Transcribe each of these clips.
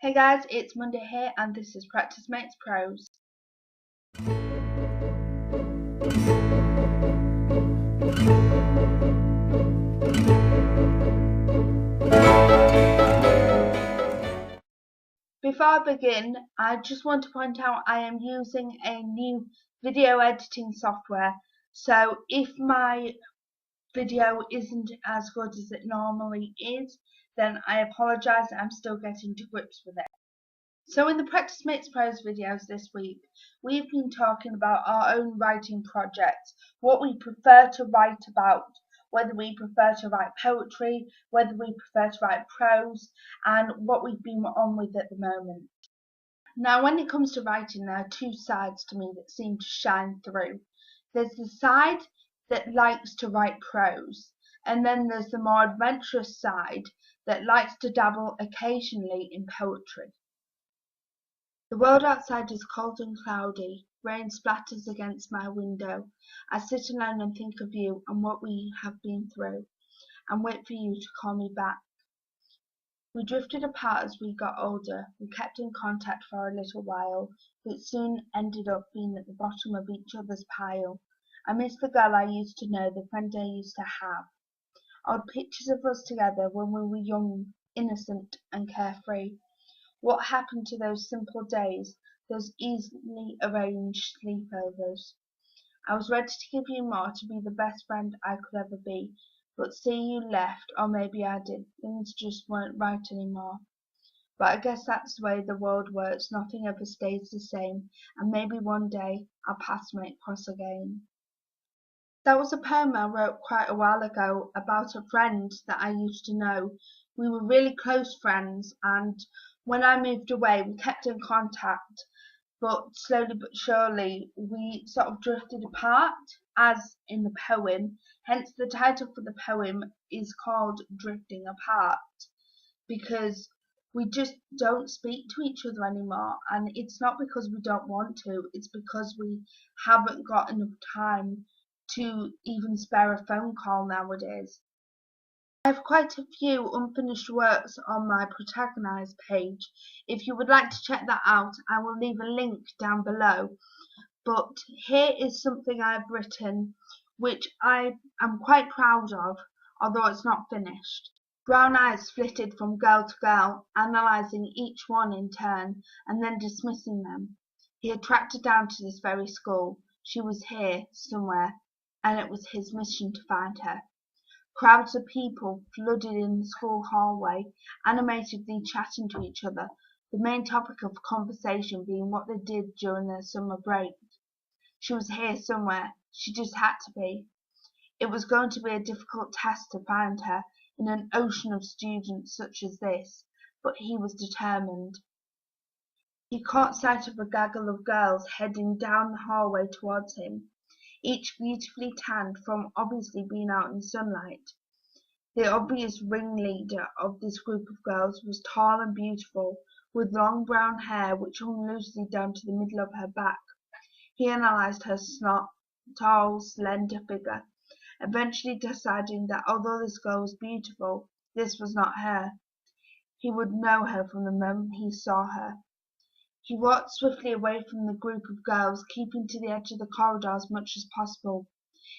Hey guys, it's Monday here and this is Practice Makes Pros. Before I begin, I just want to point out I am using a new video editing software, so if my video isn't as good as it normally is, then I apologise. I'm still getting to grips with it. So in the Practice Makes Pros videos this week, we've been talking about our own writing projects, what we prefer to write about, whether we prefer to write poetry, whether we prefer to write prose, and what we've been on with at the moment. Now, when it comes to writing, there are two sides to me that seem to shine through. There's the side that likes to write prose, and then there's the more adventurous side that likes to dabble occasionally in poetry. The world outside is cold and cloudy. Rain splatters against my window. I sit alone and think of you and what we have been through, and wait for you to call me back. We drifted apart as we got older. We kept in contact for a little while, but soon ended up being at the bottom of each other's pile. I miss the girl I used to know, the friend I used to have. Old pictures of us together when we were young, innocent and carefree. What happened to those simple days, those easily arranged sleepovers? I was ready to give you more, to be the best friend I could ever be, but see, you left, or maybe I did. Things just weren't right anymore. But I guess that's the way the world works. Nothing ever stays the same, and maybe one day our paths might cross again. That was a poem I wrote quite a while ago about a friend that I used to know. We were really close friends, and when I moved away, we kept in contact, but slowly but surely we sort of drifted apart, as in the poem. Hence the title for the poem is called Drifting Apart, because we just don't speak to each other anymore, and it's not because we don't want to, it's because we haven't got enough time to even spare a phone call nowadays. I have quite a few unfinished works on my Protagonize page. If you would like to check that out, I will leave a link down below. But here is something I've written, which I am quite proud of, although it's not finished. Brown eyes flitted from girl to girl, analysing each one in turn, and then dismissing them. He had tracked her down to this very school. She was here, somewhere, and it was his mission to find her. Crowds of people flooded in the school hallway, animatedly chatting to each other, the main topic of conversation being what they did during their summer break. She was here somewhere. She just had to be. It was going to be a difficult task to find her in an ocean of students such as this, but he was determined. He caught sight of a gaggle of girls heading down the hallway towards him, each beautifully tanned from obviously being out in sunlight. The obvious ringleader of this group of girls was tall and beautiful, with long brown hair which hung loosely down to the middle of her back. He analysed her tall, slender figure, eventually deciding that although this girl was beautiful, this was not her. He would know her from the moment he saw her. He walked swiftly away from the group of girls, keeping to the edge of the corridor as much as possible.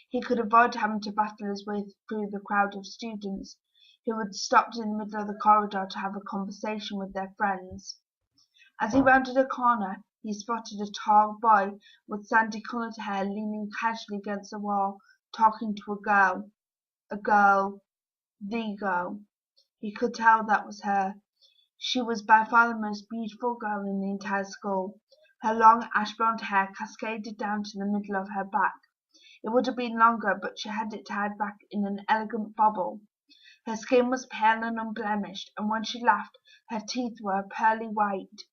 He could avoid having to battle his way through the crowd of students who had stopped in the middle of the corridor to have a conversation with their friends. As he rounded a corner, he spotted a tall boy with sandy-coloured hair leaning casually against the wall, talking to a girl. The girl. He could tell that was her. She was by far the most beautiful girl in the entire school. Her long ash-blonde hair cascaded down to the middle of her back. It would have been longer, but she had it tied back in an elegant bobble. Her skin was pale and unblemished, and when she laughed, her teeth were pearly white.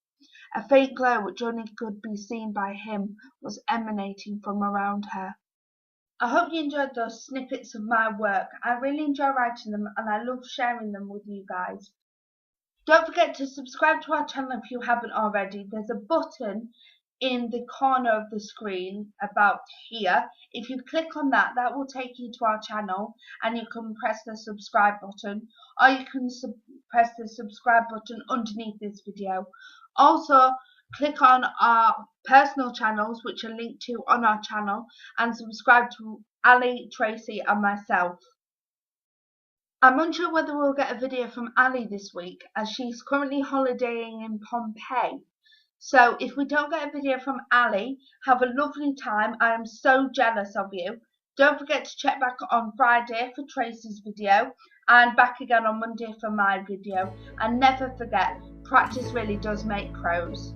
A faint glow, which only could be seen by him, was emanating from around her. I hope you enjoyed those snippets of my work. I really enjoy writing them, and I love sharing them with you guys. Don't forget to subscribe to our channel if you haven't already. There's a button in the corner of the screen about here. If you click on that, that will take you to our channel, and you can press the subscribe button, or you can press the subscribe button underneath this video. Also, click on our personal channels, which are linked to on our channel, and subscribe to Ali, Tracy and myself. I'm unsure whether we'll get a video from Ali this week, as she's currently holidaying in Pompeii. So if we don't get a video from Ali, have a lovely time. I am so jealous of you. Don't forget to check back on Friday for Tracy's video, and back again on Monday for my video. And never forget, practice really does make pros.